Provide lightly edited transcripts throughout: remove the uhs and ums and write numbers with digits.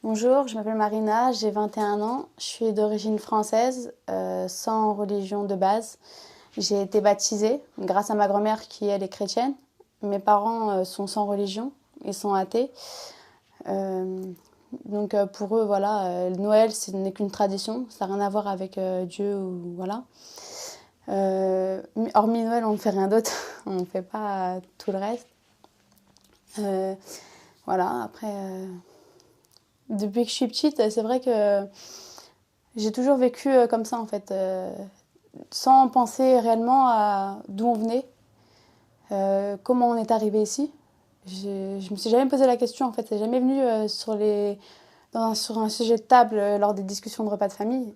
Bonjour, je m'appelle Marina, j'ai 21 ans, je suis d'origine française, sans religion de base. J'ai été baptisée grâce à ma grand-mère qui, elle, est chrétienne. Mes parents sont sans religion, ils sont athées. Euh, donc pour eux, voilà, Noël, ce n'est qu'une tradition, ça n'a rien à voir avec Dieu ou voilà. Hormis Noël, on ne fait rien d'autre, on ne fait pas tout le reste. Euh, voilà, après, depuis que je suis petite, c'est vrai que j'ai toujours vécu comme ça en fait, sans penser réellement à d'où on venait, comment on est arrivé ici. Je me suis jamais posé la question en fait, c'est jamais venu sur un sujet de table lors des discussions de repas de famille.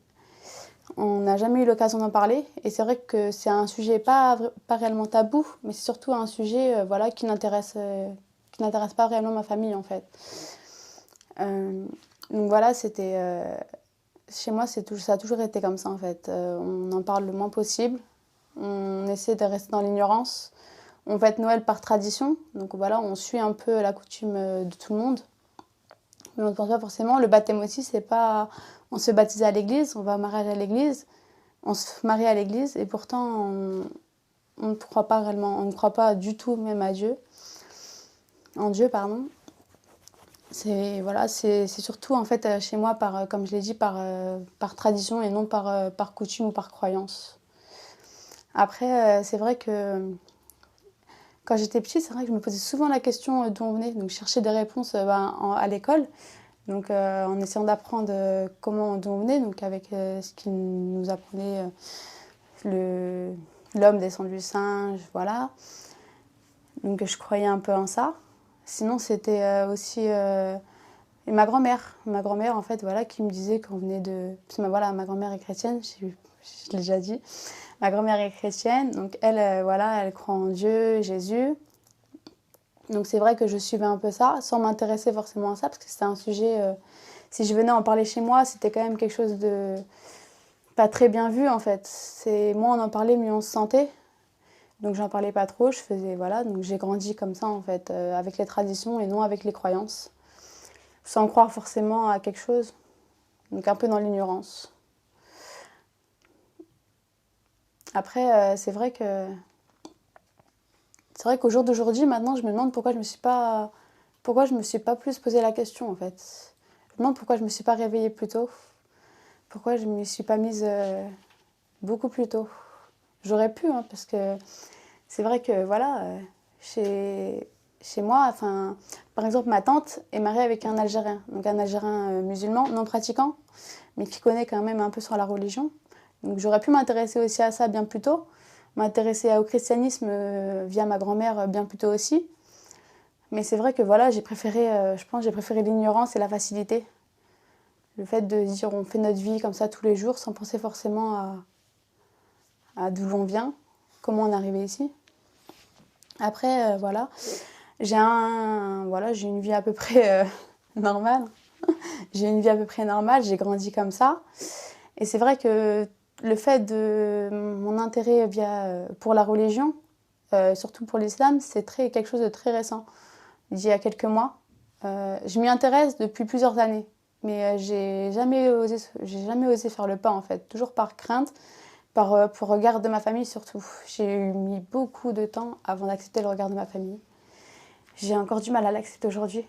On n'a jamais eu l'occasion d'en parler et c'est vrai que c'est un sujet pas réellement tabou, mais c'est surtout un sujet voilà, qui n'intéresse pas réellement ma famille en fait. Euh, donc voilà, chez moi, ça a toujours été comme ça en fait. On en parle le moins possible. On essaie de rester dans l'ignorance. On fête Noël par tradition. Donc voilà, on suit un peu la coutume de tout le monde. Mais on ne pense pas forcément. Le baptême aussi, c'est pas. On se baptise à l'église, on va au mariage à l'église, on se marie à l'église et pourtant on ne croit pas réellement, on ne croit pas du tout même à Dieu, en Dieu pardon. C'est surtout en fait chez moi comme je l'ai dit par tradition et non par coutume ou par croyance. Après c'est vrai que quand j'étais petite, c'est vrai que je me posais souvent la question d'où on venait, donc je cherchais des réponses à l'école, donc en essayant d'apprendre d'où on venait, donc avec ce qu'ils nous apprenaient, l'homme descend du singe, voilà. Donc je croyais un peu en ça. Sinon c'était aussi et ma grand-mère en fait, voilà, qui me disait qu'on venait de. Parce que voilà, ma grand-mère est chrétienne, je l'ai déjà dit. Ma grand-mère est chrétienne, donc elle, voilà, elle croit en Dieu, Jésus. Donc c'est vrai que je suivais un peu ça, sans m'intéresser forcément à ça, parce que c'était un sujet. Si je venais en parler chez moi, c'était quand même quelque chose de pas très bien vu en fait. C'est moins on en parlait, mieux on se sentait. Donc j'en parlais pas trop, je faisais voilà, donc j'ai grandi comme ça en fait, avec les traditions et non avec les croyances, sans croire forcément à quelque chose. Donc un peu dans l'ignorance. Après, c'est vrai qu'au jour d'aujourd'hui, maintenant, je me demande pourquoi je me suis pas plus posé la question en fait. Je me demande pourquoi je me suis pas réveillée plus tôt, pourquoi je me suis pas mise beaucoup plus tôt. J'aurais pu, hein, parce que c'est vrai que voilà, chez chez moi, enfin, par exemple, ma tante est mariée avec un Algérien, donc un Algérien musulman, non pratiquant, mais qui connaît quand même un peu sur la religion. Donc j'aurais pu m'intéresser aussi à ça bien plus tôt, m'intéresser au christianisme via ma grand-mère bien plus tôt aussi. Mais c'est vrai que voilà, je pense, j'ai préféré l'ignorance et la facilité. Le fait de dire on fait notre vie comme ça tous les jours sans penser forcément à d'où l'on vient, comment on est arrivé ici. Après, voilà, j'ai une vie à peu près normale. J'ai une vie à peu près normale, j'ai grandi comme ça. Et c'est vrai que le fait de mon intérêt pour la religion, surtout pour l'islam, quelque chose de très récent, d'il y a quelques mois. Je m'y intéresse depuis plusieurs années, mais j'ai jamais osé faire le pas en fait, toujours par crainte, pour le regard de ma famille surtout. J'ai mis beaucoup de temps avant d'accepter le regard de ma famille. J'ai encore du mal à l'accepter aujourd'hui.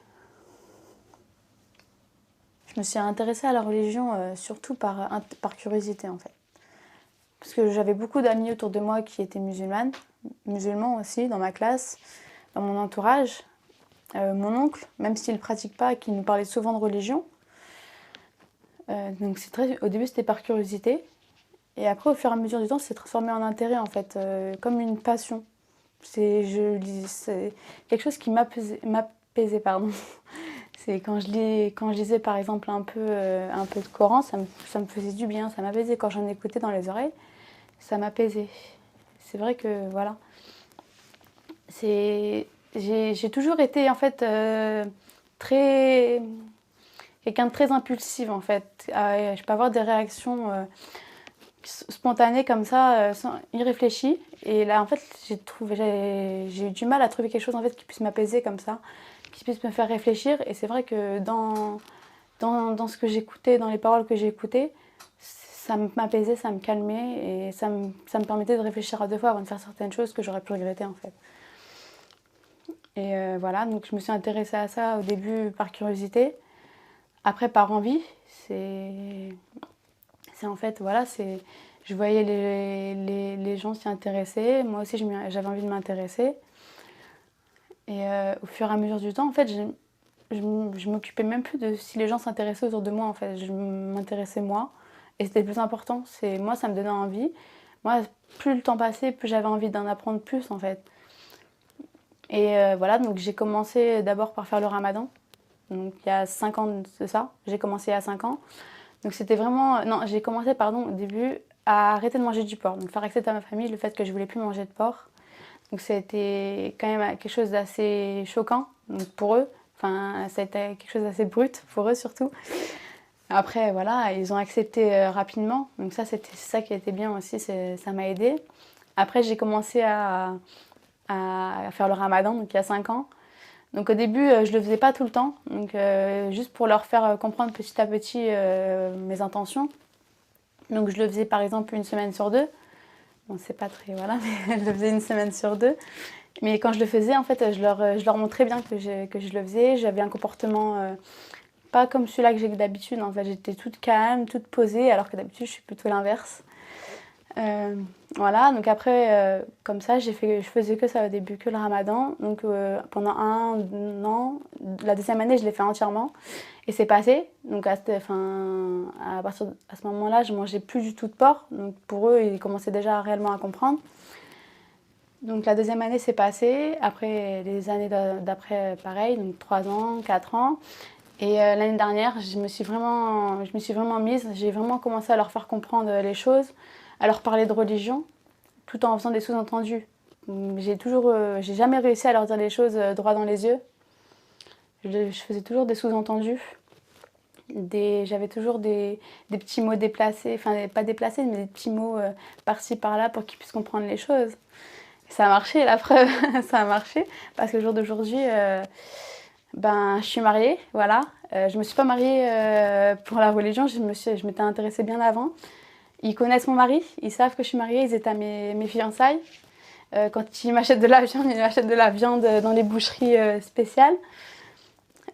Je me suis intéressée à la religion surtout par curiosité en fait. Parce que j'avais beaucoup d'amis autour de moi qui étaient musulmans aussi, dans ma classe, dans mon entourage. Mon oncle, même s'il ne pratique pas, qui nous parlait souvent de religion. Au début, c'était par curiosité. Et après, au fur et à mesure du temps, c'est transformé en intérêt, en fait, comme une passion. C'est quelque chose qui m'apaisait, pardon. C'est quand je lisais, par exemple, un peu de Coran, ça me faisait du bien, ça m'apaisait. Quand j'en écoutais dans les oreilles, ça m'apaisait. C'est vrai que, voilà. J'ai toujours été, en fait, très quelqu'un de très impulsive en fait. Je peux avoir des réactions spontanées comme ça, sans irréfléchies. Et là, en fait, j'ai eu du mal à trouver quelque chose en fait qui puisse m'apaiser comme ça, qui puisse me faire réfléchir. Et c'est vrai que dans ce que j'écoutais, dans les paroles que j'écoutais, ça m'apaisait, ça me calmait et ça me permettait de réfléchir à deux fois avant de faire certaines choses que j'aurais pu regretter en fait. Et voilà, donc je me suis intéressée à ça au début par curiosité, après par envie. C'est en fait, voilà, je voyais les gens s'y intéresser, moi aussi j'avais envie de m'intéresser. Et au fur et à mesure du temps, en fait, je m'occupais même plus de si les gens s'intéressaient autour de moi, en fait. Je m'intéressais moi. Et c'était le plus important. Moi, ça me donnait envie. Moi, plus le temps passait, plus j'avais envie d'en apprendre plus, en fait. Et voilà, donc j'ai commencé d'abord par faire le ramadan. Donc il y a 5 ans de ça. J'ai commencé à 5 ans. Donc c'était vraiment... Non, j'ai commencé, pardon, au début, à arrêter de manger du porc. Donc faire accepter à ma famille le fait que je voulais plus manger de porc. Donc c'était quand même quelque chose d'assez choquant donc pour eux. Enfin, ça a été quelque chose d'assez brut pour eux surtout. Après, voilà, ils ont accepté rapidement. Donc ça, c'est ça qui a été bien aussi, ça m'a aidé. Après, j'ai commencé à faire le ramadan, donc il y a 5 ans. Donc au début, je le faisais pas tout le temps, donc juste pour leur faire comprendre petit à petit mes intentions. Donc je le faisais par exemple une semaine sur deux. Bon, c'est pas très, voilà, mais je le faisais une semaine sur deux. Mais quand je le faisais, en fait, je leur montrais bien que je le faisais. J'avais un comportement pas comme celui-là que j'ai d'habitude. En fait, j'étais toute calme, toute posée, alors que d'habitude, je suis plutôt l'inverse. Euh, voilà, donc après, comme ça, je faisais que ça au début, que le ramadan. Donc pendant un an, la deuxième année, je l'ai fait entièrement. Et c'est passé. Donc à ce moment-là, je mangeais plus du tout de porc. Donc pour eux, ils commençaient déjà réellement à comprendre. Donc la deuxième année s'est passée, après les années d'après pareil, donc 3 ans, 4 ans. Et l'année dernière, je me suis vraiment mise, j'ai vraiment commencé à leur faire comprendre les choses, à leur parler de religion, tout en faisant des sous-entendus. J'ai jamais réussi à leur dire les choses droit dans les yeux. Je faisais toujours des sous-entendus. J'avais toujours des petits mots déplacés, enfin pas déplacés, mais des petits mots par-ci par-là pour qu'ils puissent comprendre les choses. Ça a marché, la preuve, ça a marché. Parce qu'au jour d'aujourd'hui, je suis mariée, voilà. Je me suis pas mariée pour la religion, je m'étais intéressée bien avant. Ils connaissent mon mari, ils savent que je suis mariée, ils étaient à mes fiançailles. Quand ils m'achètent de la viande, ils m'achètent de la viande dans les boucheries spéciales.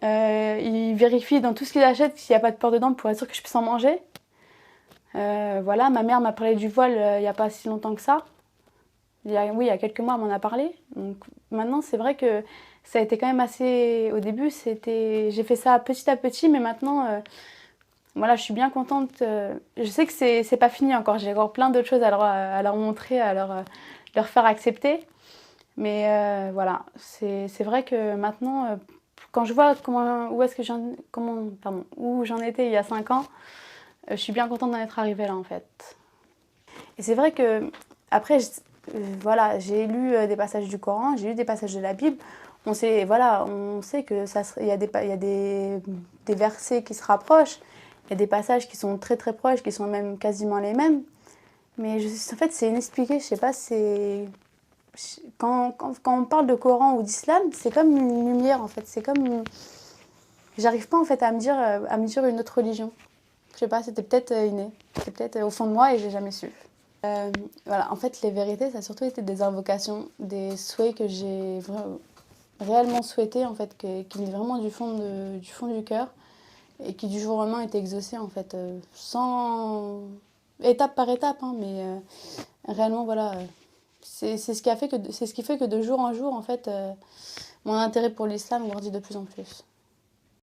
Ils vérifient dans tout ce qu'ils achètent s'il n'y a pas de porc dedans pour être sûr que je puisse en manger. Voilà, ma mère m'a parlé du voile il n'y a pas si longtemps que ça. Oui, il y a quelques mois, elle m'en a parlé. Donc maintenant, c'est vrai que ça a été quand même assez... Au début, j'ai fait ça petit à petit, mais maintenant, voilà, je suis bien contente. Je sais que c'est pas fini encore. J'ai encore plein d'autres choses à leur montrer, leur faire accepter. Mais voilà, c'est vrai que maintenant, quand je vois où j'en étais il y a 5 ans, je suis bien contente d'en être arrivée là, en fait. Et c'est vrai que, après, voilà, j'ai lu des passages du Coran, j'ai lu des passages de la Bible. On sait que il y a des versets qui se rapprochent, il y a des passages qui sont très très proches, qui sont même quasiment les mêmes. Mais en fait, c'est inexpliqué, je sais pas, quand on parle de Coran ou d'islam, c'est comme une lumière en fait, j'arrive pas en fait à me dire une autre religion. Je sais pas, c'était peut-être inné, c'était peut-être au fond de moi et j'ai jamais su. Voilà, en fait, les vérités, ça a surtout été des invocations, des souhaits que j'ai réellement souhaités, en fait, qui venaient vraiment du fond du cœur et qui du jour au lendemain étaient exaucés, en fait, sans étape par étape, hein, mais réellement, voilà, c'est ce qui fait que de jour en jour, en fait, mon intérêt pour l'islam grandit de plus en plus.